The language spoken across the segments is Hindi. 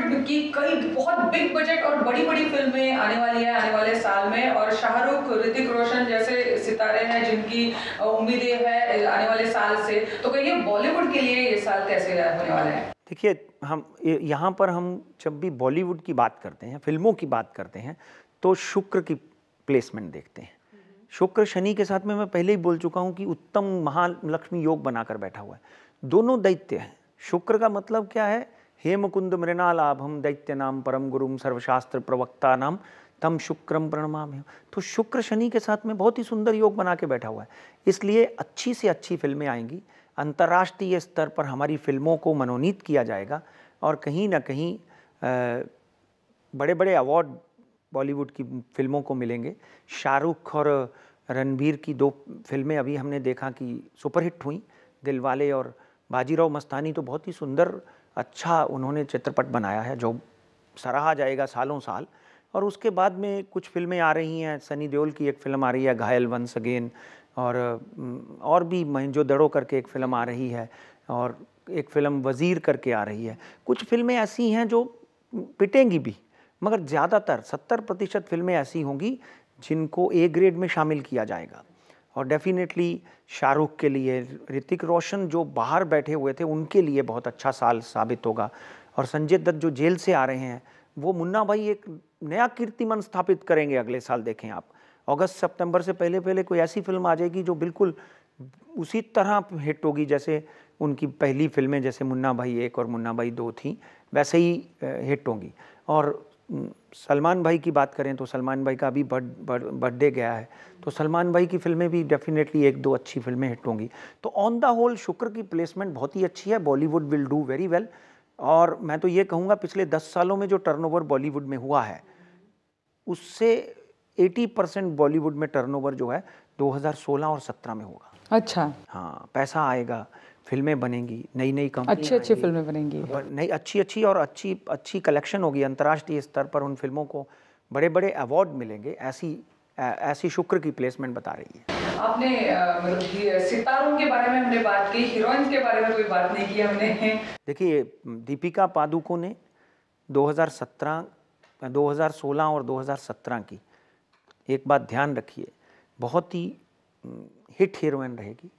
बॉलीवुड की कई बहुत बिग बजट और बड़ी-बड़ी फ़िल्में आने वाली हैं आने वाले साल में, और शाहरुख, ऋतिक रोशन जैसे सितारे हैं जिनकी उम्मीदें हैं आने वाले साल से। तो कहिए बॉलीवुड के लिए ये साल कैसे होने वाला है? देखिए, हम यहाँ पर हम जब भी बॉलीवुड की बात करते हैं, फिल्मों की बात करते हैं, तो शुक्र की प्लेसमेंट देखते हैं। शुक्र शनि के साथ में मैं पहले ही बोल चुका हूँ कि उत्तम महालक्ष्मी योग बनाकर बैठा हुआ है। दोनों दैत्य हैं। शुक्र का मतलब क्या है? हे मुकुंद मृणालाभम दैत्य नाम परम गुरुम सर्वशास्त्र प्रवक्ता नाम तम शुक्रम प्रणमाम्य। तो शुक्र शनि के साथ में बहुत ही सुंदर योग बना के बैठा हुआ है, इसलिए अच्छी से अच्छी फिल्में आएंगी। अंतर्राष्ट्रीय स्तर पर हमारी फिल्मों को मनोनीत किया जाएगा और कहीं ना कहीं बड़े बड़े अवार्ड बॉलीवुड की फिल्मों को मिलेंगे। शाहरुख और रणबीर की 2 फिल्में अभी हमने देखा कि सुपरहिट हुई। दिलवाले और बाजीराव मस्तानी तो बहुत ही सुंदर अच्छा उन्होंने चित्रपट बनाया है जो सराहा जाएगा सालों साल। और उसके बाद में कुछ फिल्में आ रही हैं। सनी देओल की एक फ़िल्म आ रही है घायल वंस अगेन, और भी मोहनजोदड़ो करके एक फ़िल्म आ रही है, और एक फ़िल्म वज़ीर करके आ रही है। कुछ फिल्में ऐसी हैं जो पिटेंगी भी, मगर ज़्यादातर 70% फिल्में ऐसी होंगी जिनको ए ग्रेड में शामिल किया जाएगा। और डेफिनेटली शाहरुख के लिए, ऋतिक रोशन जो बाहर बैठे हुए थे उनके लिए बहुत अच्छा साल साबित होगा। और संजय दत्त जो जेल से आ रहे हैं, वो मुन्ना भाई एक नया कीर्तिमान स्थापित करेंगे अगले साल। देखें आप, अगस्त सितंबर से पहले पहले कोई ऐसी फिल्म आ जाएगी जो बिल्कुल उसी तरह हिट होगी जैसे उनकी पहली फिल्में, जैसे मुन्ना भाई 1 और मुन्ना भाई 2 थी, वैसे ही हिट होंगी। और सलमान भाई की बात करें तो सलमान भाई का अभी बर्थडे गया है, तो सलमान भाई की फिल्में भी डेफिनेटली 1-2 अच्छी फिल्में हिट होंगी। तो ऑन द होल शुक्र की प्लेसमेंट बहुत ही अच्छी है। Bollywood will do very well. और मैं तो ये कहूँगा पिछले 10 सालों में जो टर्नओवर बॉलीवुड में हुआ है उससे 80% बॉलीवुड में टर्नओवर जो है 2016 और 17 में होगा। अच्छा, हाँ, पैसा आएगा, फिल्में बनेंगी, नई नई कंपनी अच्छी फिल्में बनेंगी, नई अच्छी और अच्छी कलेक्शन होगी। अंतर्राष्ट्रीय स्तर पर उन फिल्मों को बड़े बड़े अवार्ड मिलेंगे। ऐसी शुक्र की प्लेसमेंट बता रही है। आपने मतलब सितारों के बारे में हमने बात की, हीरोइंस के बारे में कोई बात नहीं की हमने। देखिए, दीपिका पादुकोण ने 2017, 2016 और 2017 की एक बात ध्यान रखिए, बहुत ही हिट हीरोइन रहेगी।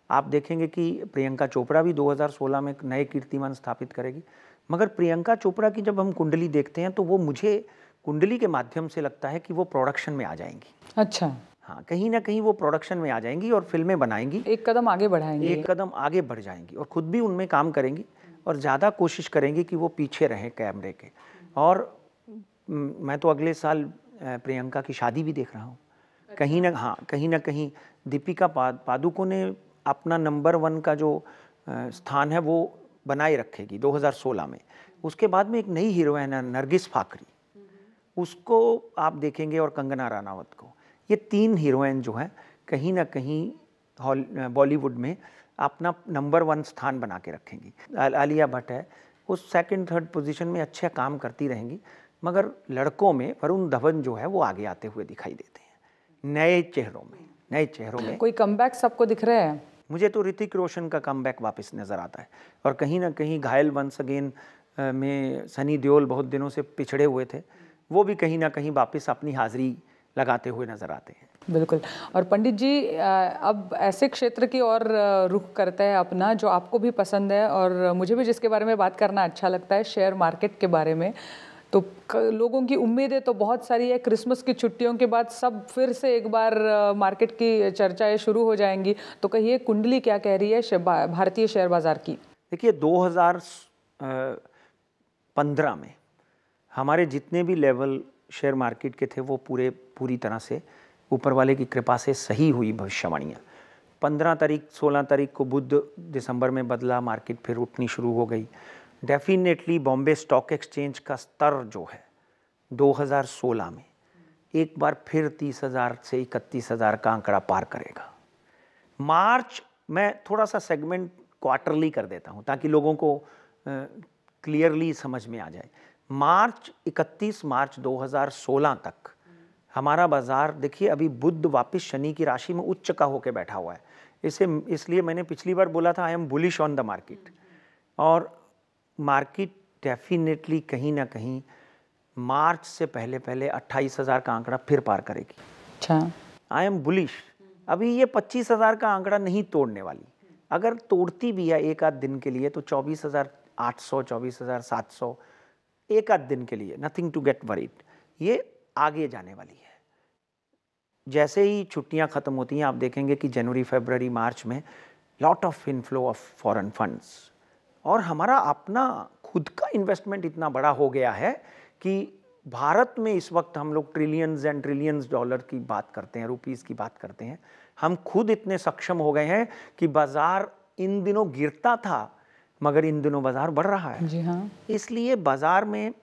आप देखेंगे कि प्रियंका चोपड़ा भी 2016 में एक नए कीर्तिमान स्थापित करेगी। मगर प्रियंका चोपड़ा की जब हम कुंडली देखते हैं तो वो मुझे कुंडली के माध्यम से लगता है कि वो प्रोडक्शन में आ जाएंगी। अच्छा, हाँ, कहीं ना कहीं वो प्रोडक्शन में आ जाएंगी और फिल्में बनाएंगी, एक कदम आगे बढ़ाएंगी, एक कदम आगे बढ़ जाएंगी और खुद भी उनमें काम करेंगी और ज़्यादा कोशिश करेंगी कि वो पीछे रहें कैमरे के। और मैं तो अगले साल प्रियंका की शादी भी देख रहा हूँ। कहीं ना कहीं दीपिका पादुकोण ने अपना नंबर 1 का जो स्थान है वो बनाए रखेगी 2016 में। उसके बाद में एक नई हीरोइन है नरगिस फाकरी, उसको आप देखेंगे, और कंगना रनावत को। ये 3 हीरोइन जो हैं कहीं ना कहीं बॉलीवुड में अपना नंबर 1 स्थान बना के रखेंगी। आलिया भट्ट है, उस 2nd-3rd पोजीशन में अच्छा काम करती रहेंगी। मगर लड़कों में वरुण धवन जो है वो आगे आते हुए दिखाई देते हैं नए चेहरों में। कोई कमबैक सबको दिख रहा है? मुझे तो ऋतिक रोशन का कमबैक वापस नज़र आता है। और कहीं ना कहीं घायल वंस अगेन में सनी देओल बहुत दिनों से पिछड़े हुए थे, वो भी कहीं ना कहीं वापस अपनी हाजिरी लगाते हुए नज़र आते हैं। बिल्कुल। और पंडित जी, अब ऐसे क्षेत्र की और रुख करते हैं अपना जो आपको भी पसंद है और मुझे भी जिसके बारे में बात करना अच्छा लगता है, शेयर मार्केट के बारे में। तो लोगों की उम्मीदें तो बहुत सारी है। क्रिसमस की छुट्टियों के बाद सब फिर से एक बार मार्केट की चर्चाएं शुरू हो जाएंगी। तो कहिए कुंडली क्या कह रही है भारतीय शेयर बाजार की? देखिए, 2015 में हमारे जितने भी लेवल शेयर मार्केट के थे वो पूरी तरह से ऊपर वाले की कृपा से सही हुई भविष्यवाणियाँ। 15 तारीख 16 तारीख को बुध दिसंबर में बदला, मार्केट फिर उठनी शुरू हो गई। डेफिनेटली बॉम्बे स्टॉक एक्सचेंज का स्तर जो है 2016 में एक बार फिर 30,000 से 31,000 का आंकड़ा पार करेगा। मार्च में थोड़ा सा सेगमेंट क्वार्टरली कर देता हूँ ताकि लोगों को क्लियरली समझ में आ जाए। 31 मार्च 2016 तक हमारा बाजार, देखिए अभी बुध वापस शनि की राशि में उच्च का होकर बैठा हुआ है। इसलिए मैंने पिछली बार बोला था I am bullish on the market. और मार्केट डेफिनेटली कहीं ना कहीं मार्च से पहले पहले 28,000 का आंकड़ा फिर पार करेगी। अच्छा, आई एम बुलिश। अभी ये 25,000 का आंकड़ा नहीं तोड़ने वाली। अगर तोड़ती भी है एक आध दिन के लिए तो 24,800, 24,700 एक आध दिन के लिए, नथिंग टू गेट वरीड। ये आगे जाने वाली है। जैसे ही छुट्टियां खत्म होती हैं आप देखेंगे कि जनवरी, फरवरी, मार्च में lot of inflow of foreign funds, और हमारा अपना खुद का इन्वेस्टमेंट इतना बड़ा हो गया है कि भारत में इस वक्त हम लोग ट्रिलियंस एंड ट्रिलियंस डॉलर की बात करते हैं, रुपीस की बात करते हैं। हम खुद इतने सक्षम हो गए हैं कि बाजार इन दिनों गिरता था मगर इन दिनों बाजार बढ़ रहा है। जी हाँ। इसलिए बाजार में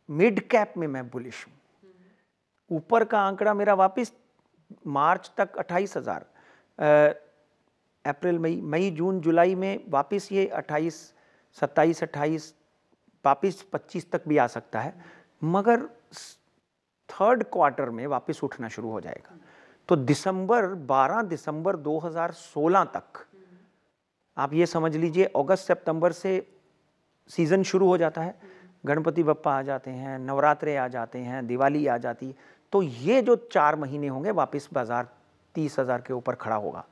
मिड कैप में मैं बुलिश हूँ। ऊपर का आंकड़ा मेरा वापस मार्च तक 28,000, अप्रैल, मई, जून, जुलाई में वापस ये 28, 27, 28, वापस 25 तक भी आ सकता है, मगर थर्ड क्वार्टर में वापस उठना शुरू हो जाएगा। तो 12 दिसंबर 2016 तक आप ये समझ लीजिए, अगस्त सितंबर से सीज़न शुरू हो जाता है, गणपति बप्पा आ जाते हैं, नवरात्रे आ जाते हैं, दिवाली आ जाती है, तो ये जो 4 महीने होंगे वापस बाजार 30,000 के ऊपर खड़ा होगा।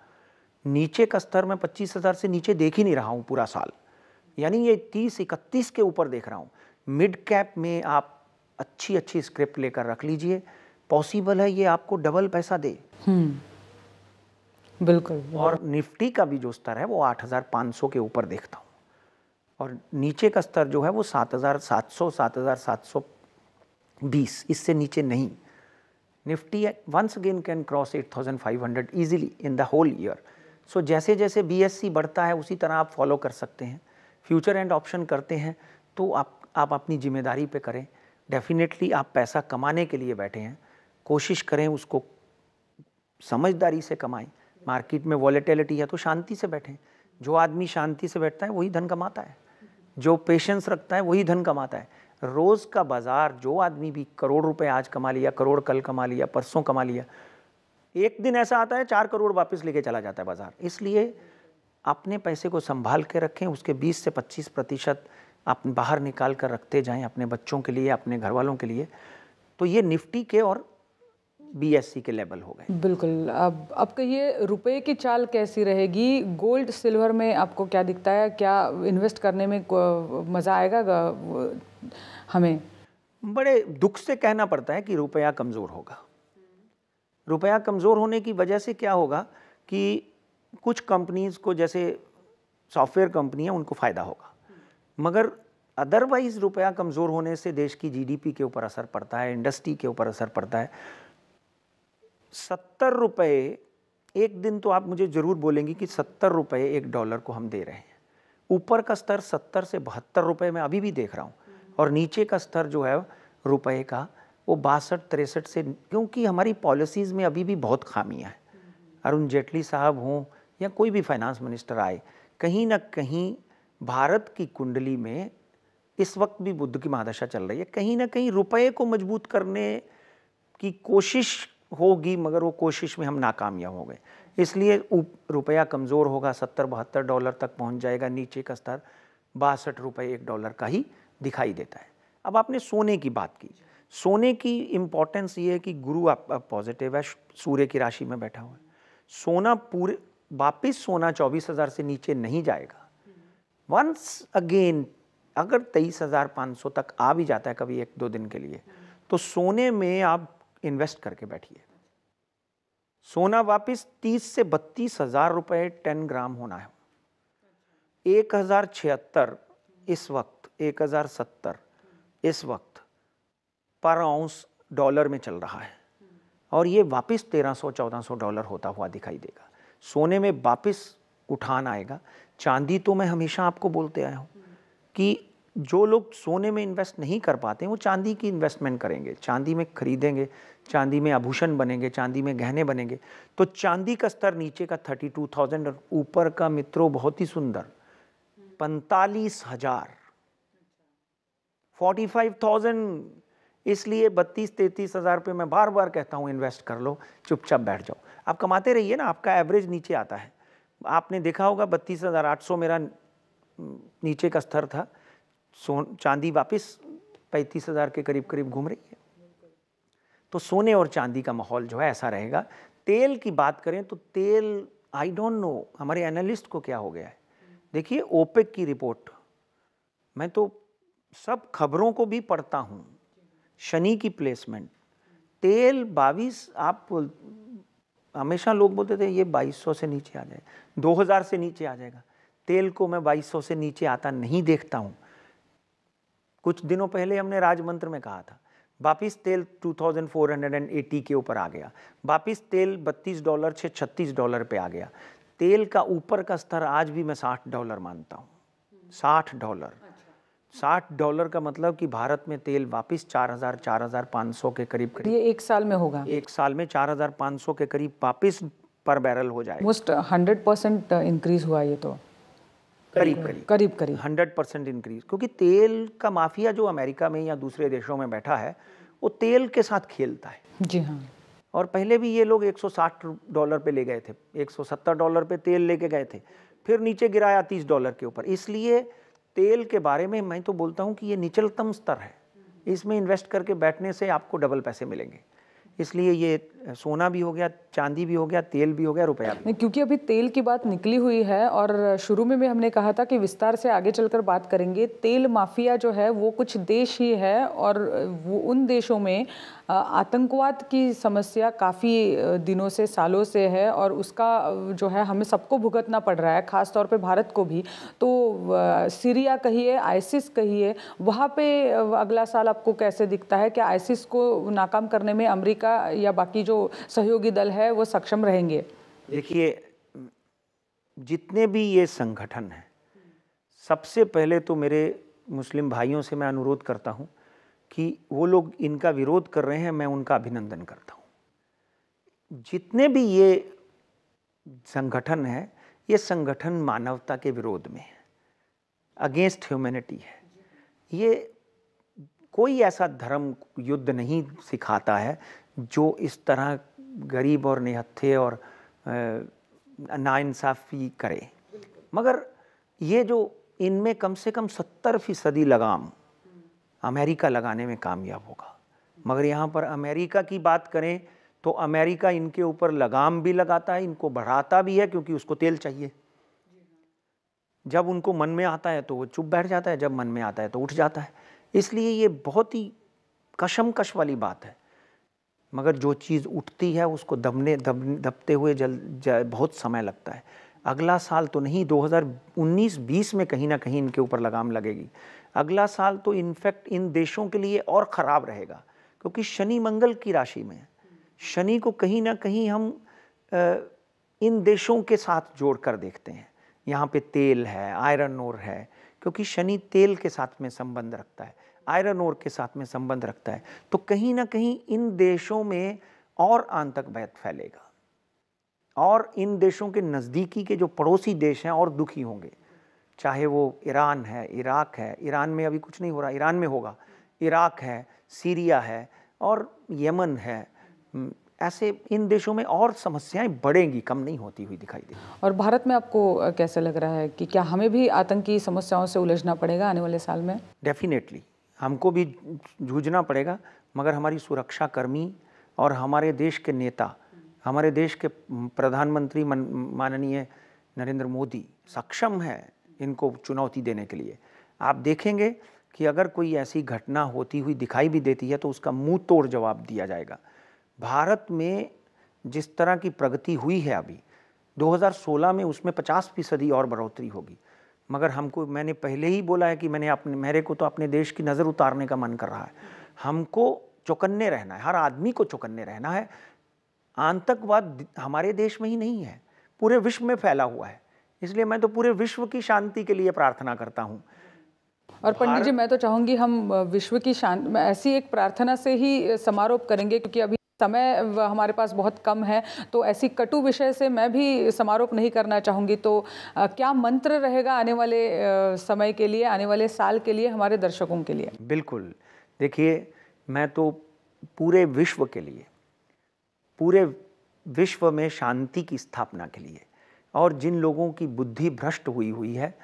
नीचे का स्तर मैं 25,000 से नीचे देख ही नहीं रहा हूँ पूरा साल, यानी ये 30-31 के ऊपर देख रहा हूँ। मिड कैप में आप अच्छी स्क्रिप्ट लेकर रख लीजिए, पॉसिबल है ये आपको डबल पैसा दे। बिल्कुल। और निफ्टी का भी जो स्तर है वो 8,500 के ऊपर देखता हूँ, और नीचे का स्तर जो है वो 7,700, 7,720, इससे नीचे नहीं। Nifty once again can cross 8,500 easily in the whole year. So जैसे जैसे BSE बढ़ता है उसी तरह आप फॉलो कर सकते हैं। फ्यूचर एंड ऑप्शन करते हैं तो आप अपनी जिम्मेदारी पे करें। डेफिनेटली आप पैसा कमाने के लिए बैठे हैं, कोशिश करें उसको समझदारी से कमाएं। मार्केट में वॉलेटिलिटी है तो शांति से बैठें। जो आदमी शांति से बैठता है वही धन कमाता है, जो पेशेंस रखता है वही धन कमाता है। रोज़ का बाजार, जो आदमी भी करोड़ रुपए आज कमा लिया, करोड़ कल कमा लिया, परसों कमा लिया, एक दिन ऐसा आता है 4 करोड़ वापस लेके चला जाता है बाजार। इसलिए अपने पैसे को संभाल के रखें, उसके 20 से 25% आप बाहर निकाल कर रखते जाएं अपने बच्चों के लिए, अपने घर वालों के लिए। तो ये निफ्टी के और BSE के लेवल हो गए। बिल्कुल। अब कहिए, रुपए की चाल कैसी रहेगी? गोल्ड सिल्वर में आपको क्या दिखता है? क्या इन्वेस्ट करने में मज़ा आएगा हमें? बड़े दुख से कहना पड़ता है कि रुपया कमज़ोर होगा। रुपया कमज़ोर होने की वजह से क्या होगा कि कुछ कंपनीज़ को, जैसे सॉफ्टवेयर कंपनी है, उनको फ़ायदा होगा, मगर अदरवाइज़ रुपया कमज़ोर होने से देश की GDP के ऊपर असर पड़ता है, इंडस्ट्री के ऊपर असर पड़ता है। 70 रुपये एक दिन तो आप मुझे ज़रूर बोलेंगे कि 70 रुपये एक डॉलर को हम दे रहे हैं। ऊपर का स्तर 70 से 72 रुपये में अभी भी देख रहा हूँ, और नीचे का स्तर जो है रुपये का वो 62-63 से, क्योंकि हमारी पॉलिसीज़ में अभी भी बहुत खामियां हैं। अरुण जेटली साहब हों या कोई भी फाइनेंस मिनिस्टर आए, कहीं ना कहीं भारत की कुंडली में इस वक्त भी बुद्ध की महादशा चल रही है। कहीं ना कहीं रुपये को मजबूत करने की कोशिश होगी, मगर वो कोशिश में हम नाकामयाब हो गए। इसलिए रुपया कमज़ोर होगा, 70-72 डॉलर तक पहुंच जाएगा। नीचे का स्तर 62 रुपये एक डॉलर का ही दिखाई देता है। अब आपने सोने की बात की। सोने की इम्पोर्टेंस ये है कि गुरु आप पॉजिटिव है, सूर्य की राशि में बैठा हुआ है। सोना पूरे वापिस सोना 24,000 से नीचे नहीं जाएगा। वंस अगेन अगर 23,500 तक आ भी जाता है कभी 1-2 दिन के लिए, तो सोने में आप इन्वेस्ट करके बैठिए। सोना वापिस 30 से 32,000 रुपये 10 ग्राम होना है। 1,076 इस वक्त, 1,070 इस वक्त पर आउंस डॉलर में चल रहा है, और ये वापस 1300-1400 डॉलर होता हुआ दिखाई देगा। सोने में वापस उठान आएगा। चांदी तो मैं हमेशा आपको बोलते आया हूँ कि जो लोग सोने में इन्वेस्ट नहीं कर पाते वो चांदी की इन्वेस्टमेंट करेंगे, चांदी में खरीदेंगे, चांदी में आभूषण बनेंगे, चांदी में गहने बनेंगे। तो चांदी का स्तर नीचे का 32,000 और ऊपर का मित्रों बहुत ही सुंदर 45,000, 45,000। इसलिए 32-33,000 रुपये मैं बार बार कहता हूँ इन्वेस्ट कर लो, चुपचाप बैठ जाओ। आप कमाते रहिए ना, आपका एवरेज नीचे आता है। आपने देखा होगा 32,800 मेरा नीचे का स्तर था, चांदी वापस 35,000 के करीब करीब घूम रही है। तो सोने और चांदी का माहौल जो है ऐसा रहेगा। तेल की बात करें तो तेल, आई डोंट नो हमारे एनालिस्ट को क्या हो गया है। देखिए ओपेक की रिपोर्ट, मैं तो सब खबरों को भी पढ़ता हूँ, शनि की प्लेसमेंट, तेल 22, आप हमेशा लोग बोलते थे ये 2200 से नीचे आ जाएगा, 2000 से नीचे आ जाएगा। तेल को मैं 2200 से नीचे आता नहीं देखता हूँ। कुछ दिनों पहले हमने राजमंत्र में कहा था, वापिस तेल 2480 के ऊपर आ गया, वापिस तेल $32 से $36 पे आ गया। तेल का ऊपर का स्तर आज भी मैं $60 मानता हूँ। $60, $60 का मतलब कि भारत में तेल वापस 4000 4500 के करीब ये एक साल में होगा। एक साल में 4500 के करीब वापस पर बैरल हो जाएगा। मोस्ट 100% इंक्रीज हुआ ये तो, करीब 100% इंक्रीज, क्योंकि तेल का माफिया जो अमेरिका में या दूसरे देशों में बैठा है वो तेल के साथ खेलता है। जी हाँ। और पहले भी ये लोग $160 पे ले गए थे, $170 पे तेल लेके गए थे, फिर नीचे गिराया $30 के ऊपर। इसलिए तेल के बारे में मैं तो बोलता हूँ कि ये निचलतम स्तर है, इसमें इन्वेस्ट करके बैठने से आपको डबल पैसे मिलेंगे। इसलिए ये सोना भी हो गया, चांदी भी हो गया, तेल भी हो गया, रुपया भी। नहीं, क्योंकि अभी तेल की बात निकली हुई है और शुरू में भी हमने कहा था कि विस्तार से आगे चलकर बात करेंगे। तेल माफिया जो है वो कुछ देश ही है और वो उन देशों में आतंकवाद की समस्या काफ़ी दिनों से, सालों से है और उसका जो है हमें सबको भुगतना पड़ रहा है, ख़ास तौर पे भारत को भी। तो सीरिया कहिए, आईसिस कहिए, वहाँ पे अगला साल आपको कैसे दिखता है कि आईसिस को नाकाम करने में अमेरिका या बाकी जो सहयोगी दल है वो सक्षम रहेंगे? देखिए, जितने भी ये संगठन हैं, सबसे पहले तो मेरे मुस्लिम भाइयों से मैं अनुरोध करता हूँ कि वो लोग इनका विरोध कर रहे हैं, मैं उनका अभिनंदन करता हूँ। जितने भी ये संगठन है, ये संगठन मानवता के विरोध में है, अगेंस्ट ह्यूमैनिटी है। ये कोई ऐसा धर्म युद्ध नहीं सिखाता है जो इस तरह गरीब और निहत्थे और नाइंसाफ़ी करे। मगर ये जो इनमें कम से कम 70% लगाम अमेरिका लगाने में कामयाब होगा। मगर यहाँ पर अमेरिका की बात करें तो अमेरिका इनके ऊपर लगाम भी लगाता है, इनको बढ़ाता भी है, क्योंकि उसको तेल चाहिए। जब उनको मन में आता है तो वो चुप बैठ जाता है, जब मन में आता है तो उठ जाता है। इसलिए ये बहुत ही कशमकश वाली बात है। मगर जो चीज़ उठती है उसको दबते हुए बहुत समय लगता है। अगला साल तो नहीं, 2019-20 में कहीं ना कहीं इनके ऊपर लगाम लगेगी। अगला साल तो इनफैक्ट इन देशों के लिए और ख़राब रहेगा, क्योंकि शनि मंगल की राशि में है। शनि को कहीं ना कहीं हम इन देशों के साथ जोड़ कर देखते हैं। यहाँ पे तेल है, आयरन ओर है, क्योंकि शनि तेल के साथ में संबंध रखता है, आयरन ओर के साथ में संबंध रखता है। तो कहीं ना कहीं इन देशों में और आतंकवाद फैलेगा और इन देशों के नज़दीकी के जो पड़ोसी देश हैं और दुखी होंगे। चाहे वो ईरान है, इराक है, ईरान में अभी कुछ नहीं हो रहा, ईरान में होगा, इराक है, सीरिया है और यमन है। ऐसे इन देशों में और समस्याएं बढ़ेंगी, कम नहीं होती हुई दिखाई देगी। और भारत में आपको कैसे लग रहा है कि क्या हमें भी आतंकी समस्याओं से उलझना पड़ेगा आने वाले साल में? डेफिनेटली हमको भी जूझना पड़ेगा, मगर हमारी सुरक्षा कर्मी और हमारे देश के नेता, हमारे देश के प्रधानमंत्री माननीय नरेंद्र मोदी सक्षम है इनको चुनौती देने के लिए। आप देखेंगे कि अगर कोई ऐसी घटना होती हुई दिखाई भी देती है तो उसका मुंह तोड़ जवाब दिया जाएगा। भारत में जिस तरह की प्रगति हुई है अभी 2016 में, उसमें 50% और बढ़ोतरी होगी। मगर मैंने पहले ही बोला है कि मेरे को तो अपने देश की नज़र उतारने का मन कर रहा है। हमको चौकन्ने रहना है, हर आदमी को चौकन्ने रहना है। आतंकवाद हमारे देश में ही नहीं है, पूरे विश्व में फैला हुआ है। इसलिए मैं तो पूरे विश्व की शांति के लिए प्रार्थना करता हूँ। और पंडित जी, मैं तो चाहूँगी हम विश्व की शांति ऐसी एक प्रार्थना से ही समारोप करेंगे, क्योंकि अभी समय हमारे पास बहुत कम है, तो ऐसी कटु विषय से मैं भी समारोप नहीं करना चाहूँगी। तो क्या मंत्र रहेगा आने वाले समय के लिए, आने वाले साल के लिए, हमारे दर्शकों के लिए? बिल्कुल, देखिए, मैं तो पूरे विश्व के लिए, पूरे विश्व में शांति की स्थापना के लिए और जिन लोगों की बुद्धि भ्रष्ट हुई है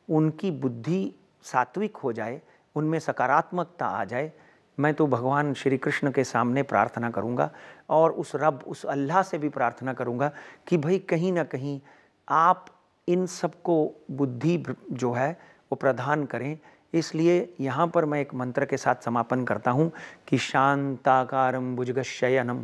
उनकी बुद्धि सात्विक हो जाए, उनमें सकारात्मकता आ जाए, मैं तो भगवान श्री कृष्ण के सामने प्रार्थना करूँगा और उस रब, उस अल्लाह से भी प्रार्थना करूँगा कि भाई कहीं ना कहीं आप इन सबको बुद्धि जो है वो प्रदान करें। इसलिए यहाँ पर मैं एक मंत्र के साथ समापन करता हूँ कि शांताकारं भुजगशयनं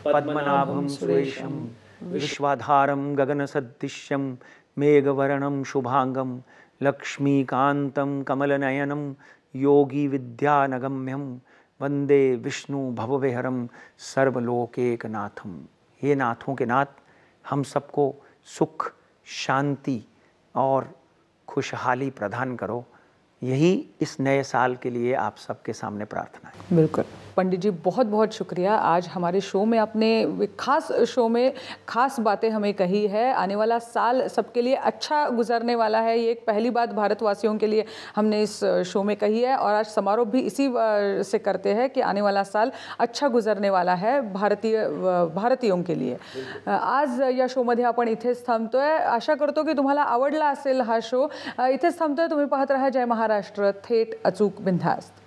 पद्मनाभं सुरेशं विश्वाधारं गगनसदृश्यं मेघवर्णं शुभांगं लक्ष्मीकान्तं कमलनयनं योगी विद्यानगम्यं वंदे विष्णु भवविहरं सर्वलोकैकनाथम। हे नाथों के नाथ, हम सबको सुख, शांति और खुशहाली प्रदान करो, यही इस नए साल के लिए आप सबके सामने प्रार्थना है। बिल्कुल पंडित जी, बहुत बहुत शुक्रिया। आज हमारे शो में आपने खास शो में खास बातें हमें कही है। आने वाला साल सबके लिए अच्छा गुजरने वाला है, ये एक पहली बात भारतवासियों के लिए हमने इस शो में कही है और आज समारोह भी इसी से करते हैं कि आने वाला साल अच्छा गुजरने वाला है भारतीयों के लिए। आज या शोमध्ये आपण इथेच थांबतोय। आशा करतो की तुम्हाला आवडला असेल हा शो। इथेच थांबतोय। तुम्ही पाहत राहा जय महाराष्ट्र, थेट अचूक बिनधास्त।